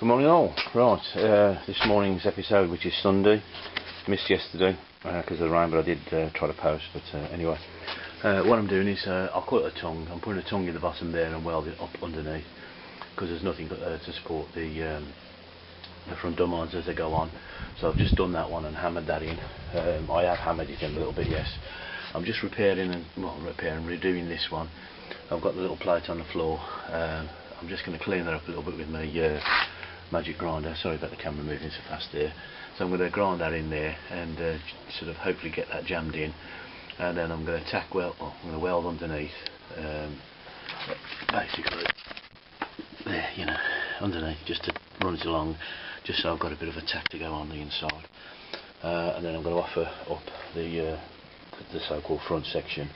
Good morning all. Right, this morning's episode, which is Sunday, missed yesterday because of the rain, but I did try to post. But anyway, what I'm doing is I'll call it a tongue. I'm putting a tongue in the bottom there and weld it up underneath because there's nothing to support the front door lines as they go on. So I've just done that one and hammered that in. I have hammered it in a little bit, yes. I'm just redoing this one. I've got the little plate on the floor. I'm just going to clean that up a little bit with my magic grinder. Sorry about the camera moving so fast there. So I'm going to grind that in there and sort of hopefully get that jammed in, and then I'm going to I'm going to weld underneath, basically there, you know, underneath, just to run it along, just so I've got a bit of a tack to go on the inside, and then I'm going to offer up the so-called front section,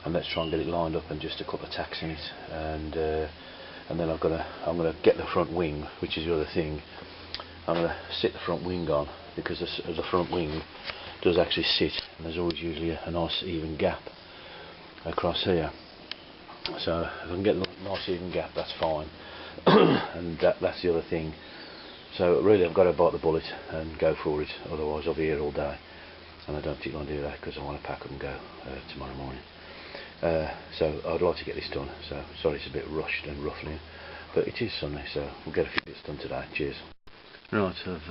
and let's try and get it lined up and just a couple of tacks in it, and then I'm going to get the front wing, which is the other thing. I'm going to sit the front wing on, because the front wing does actually sit, and there's always usually a nice even gap across here. So if I can get a nice even gap, that's fine. And that's the other thing. So really I've got to bite the bullet and go for it, otherwise I'll be here all day, and I don't particularly want to do that because I want to pack up and go tomorrow morning. So I'd like to get this done, so sorry it's a bit rushed and ruffling, but it is Sunday, so we'll get a few bits done today. Cheers. Right, I've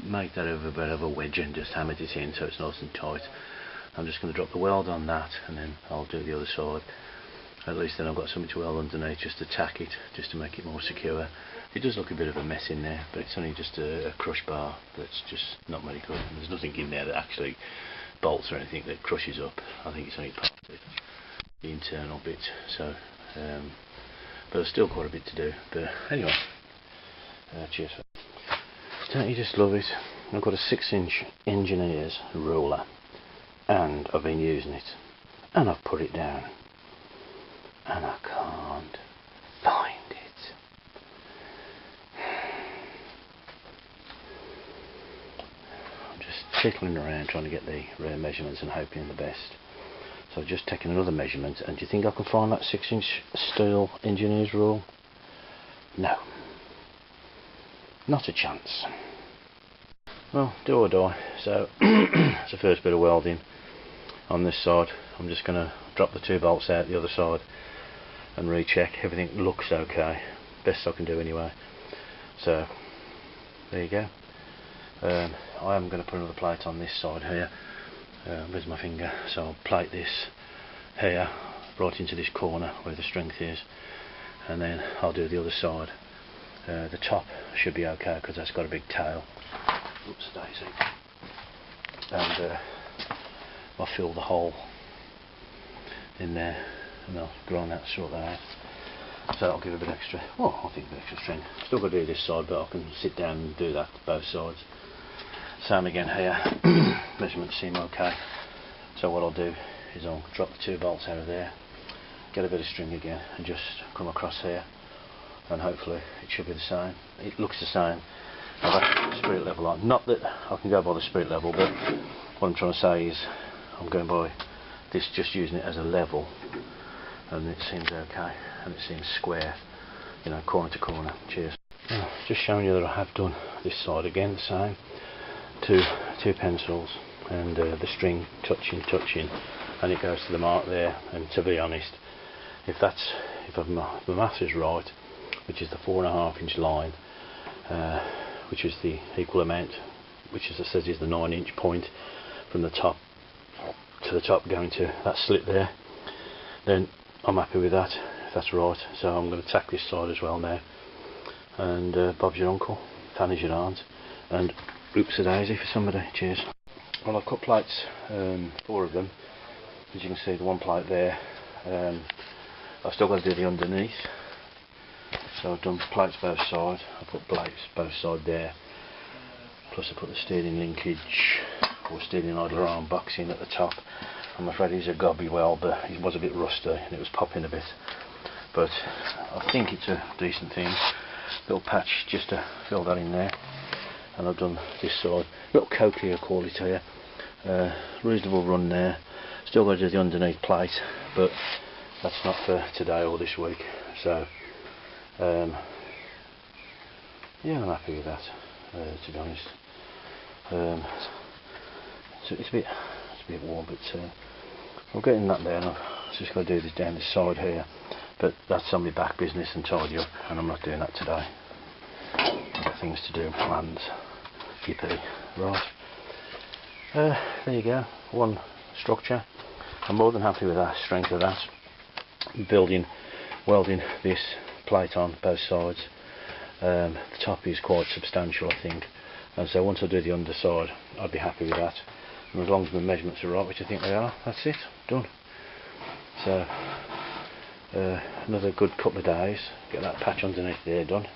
made that over a bit of a wedge and just hammered it in so it's nice and tight. I'm just going to drop the weld on that, and then I'll do the other side. At least then I've got something to weld underneath just to tack it, just to make it more secure. It does look a bit of a mess in there, but it's only just a crush bar that's just not very good. There's nothing in there that actually bolts or anything that crushes up. I think it's only part of it, the internal bit. So, but there's still quite a bit to do. But anyway, cheers. Don't you just love it? I've got a 6-inch engineer's ruler, and I've been using it, and I've put it down, and I can't find it. I'm just fiddling around trying to get the rear measurements and hoping the best. So I've just taken another measurement, and do you think I can find that 6-inch steel engineer's rule? No. Not a chance. Well, do or die. So it's the first bit of welding on this side. I'm just going to drop the 2 bolts out the other side and recheck. Everything looks okay, best I can do anyway. So there you go. I am going to put another plate on this side here. Where's my finger? So I'll plate this here right into this corner where the strength is, and then I'll do the other side. The top should be okay because that's got a big tail. Oops, daisy. And I'll fill the hole in there, and I'll grind that, sort that out. So I'll give a bit extra. Well, I think a bit extra strength. Still got to do this side, but I can sit down and do that both sides. Same again here. Measurements seem okay. So what I'll do is I'll drop the 2 bolts out of there, get a bit of string again, and just come across here. And hopefully it should be the same. It looks the same. I've got the spirit level on. Not that I can go by the spirit level, but what I'm trying to say is I'm going by this, just using it as a level, and it seems okay, and it seems square, you know, corner to corner. Cheers. Just showing you that I have done this side again the same. Two pencils and the string touching, and it goes to the mark there. And to be honest, if the maths is right, which is the 4.5-inch line, which is the equal amount, which as I said is the 9-inch point from the top to the top going to that slit there, then I'm happy with that, if that's right. So I'm going to tack this side as well now, and Bob's your uncle, Fanny's your aunt, and oops a daisy for somebody. Cheers. Well, I've cut plates, 4 of them, as you can see, the one plate there. I've still got to do the underneath. So I've done plates both sides, I put plates both sides there, plus I put the steering linkage or steering idler arm box in at the top. I'm afraid he's a gobby weld, but he was a bit rusty and it was popping a bit, but I think it's a decent thing. Little patch just to fill that in there, and I've done this side, little cochlear call it here, reasonable run there. Still got to do the underneath plate, but that's not for today or this week. So yeah, I'm happy with that, to be honest. So it's a bit warm, but I'm getting that there. And I've just got to do this down this side here, but that's on my back business and tidy up, and I'm not doing that today. I've got things to do, plans, yippee. Right, there you go, one structure. I'm more than happy with that strength of that. Welding this plate on both sides. The top is quite substantial, I think, and so once I do the underside, I'd be happy with that. And as long as my measurements are right, which I think they are, that's it, done. So another good couple of days, get that patch underneath there done.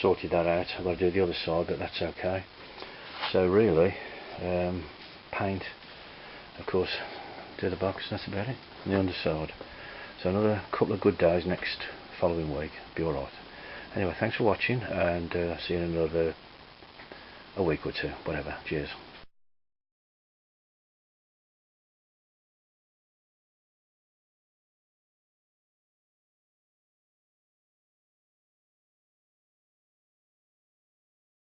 Sorted that out. I've got to do the other side, but that's okay. So really, paint, of course, do the box, that's about it, and the underside. So another couple of good days next following week, be alright. Anyway, thanks for watching, and see you in another a week or two, whatever. Cheers.